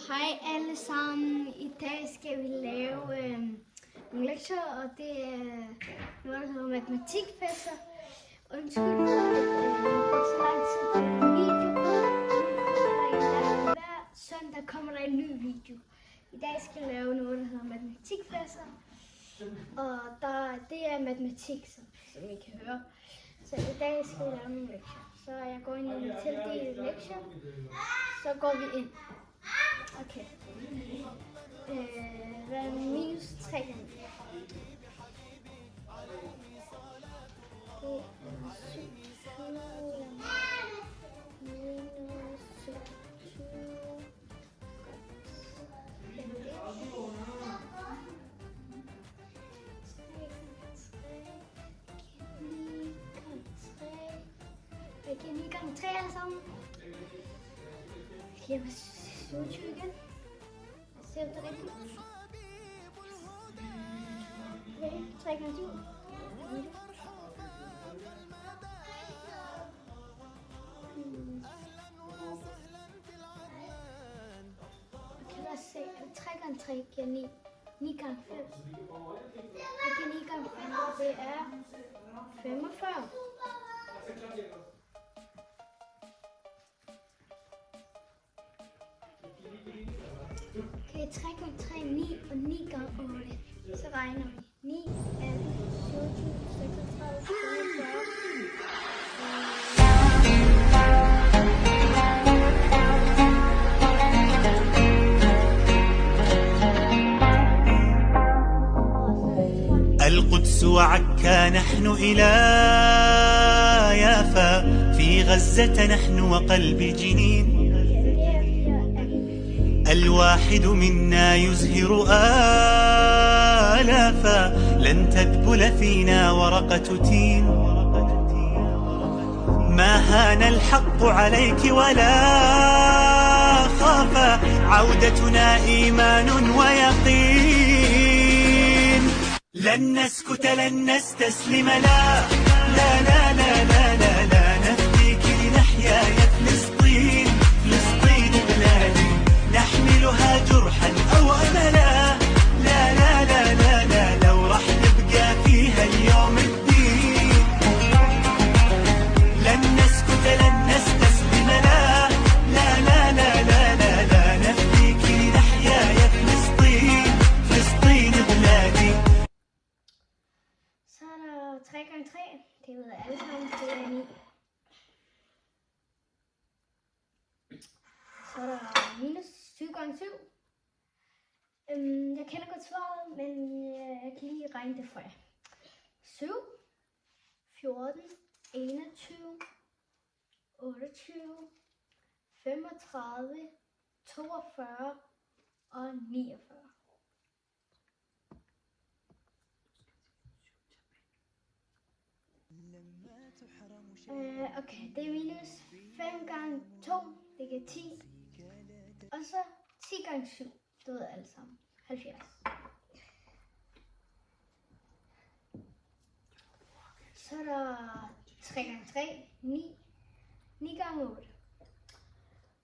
Hej alle sammen. I dag skal vi lave nogle lektier, og det er noget, der hedder matematikfester. Undskyld for, at det er så lang tid på en video. Hver søndag kommer der en ny video. I dag skal jeg lave noget, der hedder matematikfester. Og det er matematik, som I kan høre. Så i dag skal jeg lave nogle lektier. Så jeg går ind i en tildelt lektier. Så går vi ind. Okay. Hvad er minus 3 gange? Det er 27 minus 27. Jeg giver 9 gange 3 alle sammen. Jeg giver 27 igen. Ser du det rigtigt? Okay, 3 gange 7. Okay, lad os se. 3 gange 3 giver 9. 9 gange 5. Jeg giver 9 gange 5, og det er 45. Okay, 3 gange 3 er 9, og 9 gange 8. Så regner vi. 9, 18, 27, 36, 45. القدس وعكا نحن إلى يافا في غزة نحن وقلب جنين الواحد منا يزهر آلافا لن تذبل فينا ورقة تين ما هان الحق عليك ولا خافا عودتنا إيمان ويقين لن نسكت لن نستسلم لا لا لا لا لا لا, لا نفديك لنحيا يا فلسطين فلسطين بلادي نحملها جرحا أو أملا لا لا لا لا لا لو راح نبقى فيها اليوم الدين لن نسكت لن نستسلم لا لا لا لا لا لا, لا نفديك لنحيا يا فلسطين فلسطين بلادي. Så er der 3 gange 3. Det ved alle sammen, det er 9. Så er der minus 7 gange 7. Jeg kender godt svaret, men jeg kan lige regne det for jer. 7, 14, 21, 28, 35, 42 og 49. Okay, det er minus 5 gange 2, det giver 10. Og så 10 gange 7, det ved alle sammen. 70. Så er der 3 gange 3, 9. 9 gange 8.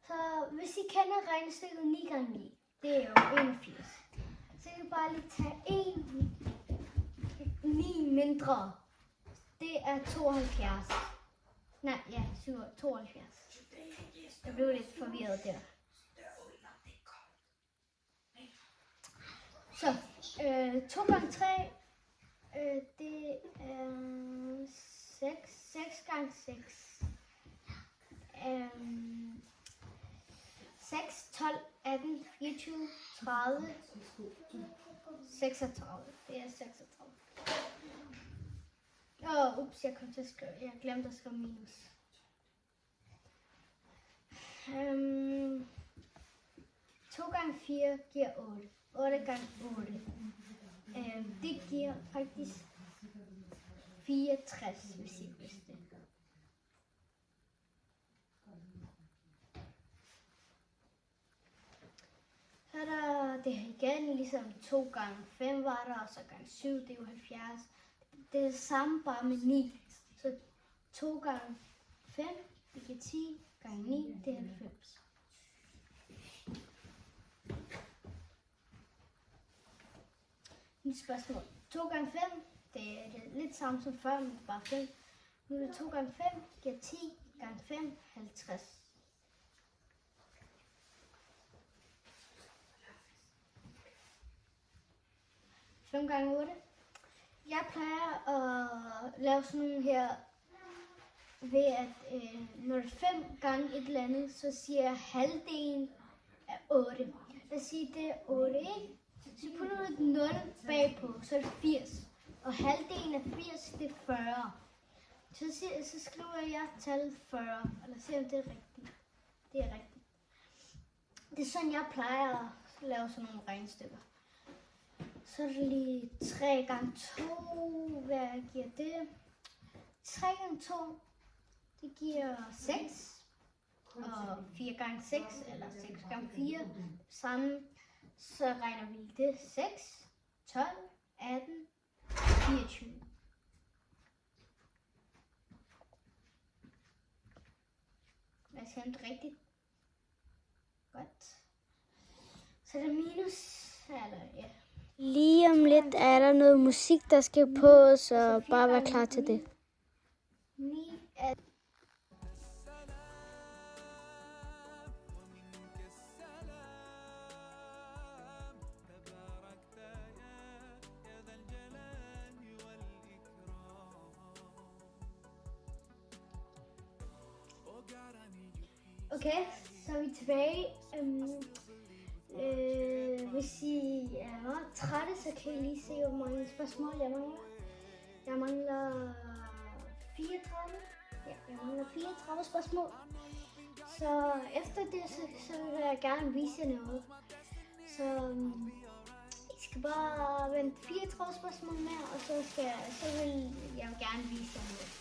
Så hvis I kender regnestykket 9 gange 9, det er jo 81. Så kan I bare lige tage 9 mindre. Det er 72. Nej, ja, 72. Jeg blev lidt forvirret der. Så, 2 gange 3, det er 6. 6 gange 6. 6, 12, 18, 24, 30, 36. Det er 36. Ups, jeg kom til at skrive. Jeg glemte at skrive minus. 2 gange 4 giver 8. 8 gange 8. Det giver faktisk 64, hvis I vidste det. Så er der det her igen, ligesom 2 gange 5 var der, og så gange 7, det er jo 70. Det er det samme, bare med 9. Så 2 gange 5, det giver 10, gange 9, det er 90. Nyt spørgsmål. 2 gange 5, det er lidt samme som før, men bare 5. Nu er det 2 gange 5, giver 10 gange 5, 50. Fem gange 8. Jeg plejer at lave sådan nogle her, ved at når det er 5 gange et eller andet, så siger jeg halvdelen af 8. Lad os sige, det er 8, ikke? Så putter du et 0 bagpå, så er det 80. Og halvdelen af 80, det er 40. Så skriver jeg tallet 40, og lad os se, om det er rigtigt. Det er rigtigt. Det er sådan, jeg plejer at lave sådan nogle regnestykker. Så er det lige 3 gange 2, hvad giver det? 3 gange 2, det giver 6. Og 4 gange 6, eller 6 gange 4, sammen. Så regner vi det 6, 12, 18, 24. Lad os se, om det er rigtigt. Godt. Så er der minus, eller ja. Lige om lidt er der noget musik, der skal på, så bare vær klar til det. 9 er okay, så er vi tilbage. Hvis I er meget trætte, så kan I lige se, hvor mange spørgsmål jeg mangler. Jeg mangler 34. Ja, jeg mangler 34 spørgsmål. Så efter det, så vil jeg gerne vise jer noget. Så I skal bare vente 34 spørgsmål mere, og så vil jeg gerne vise jer noget.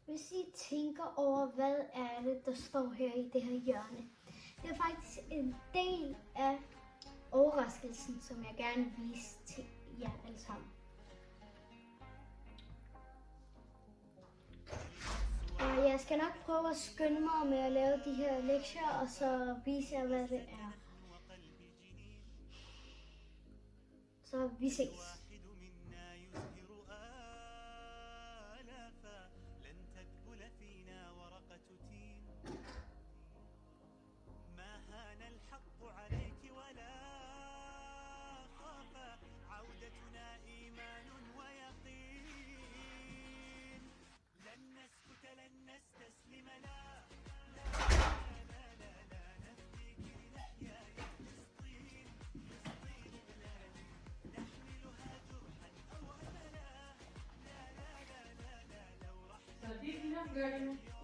Hvis I tænker over, hvad er det, der står her i det her hjørne. Det er faktisk en del af overraskelsen, som jeg gerne vil vise til jer alle sammen. Og jeg skal nok prøve at skynde mig med at lave de her lektier, og så vise jer, hvad det er. Så vi ses.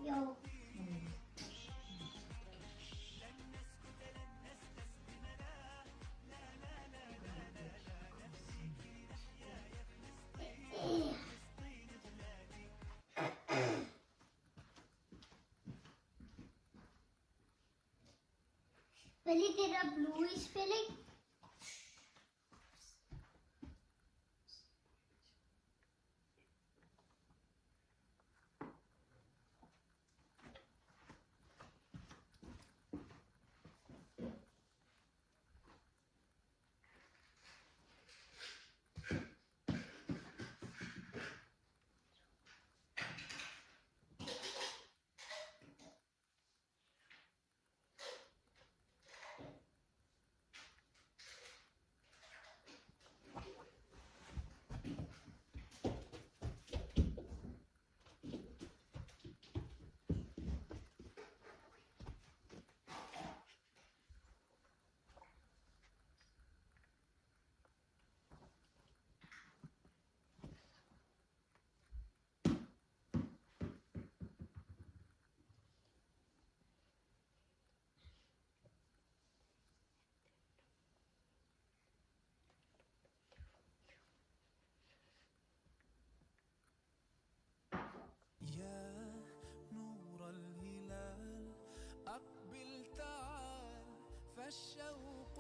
Jo. Hvad lige det der blue i spil, ikke?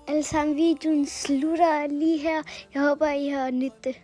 Alle sammen, videoen slutter lige her. Jeg håber, I har nydt det.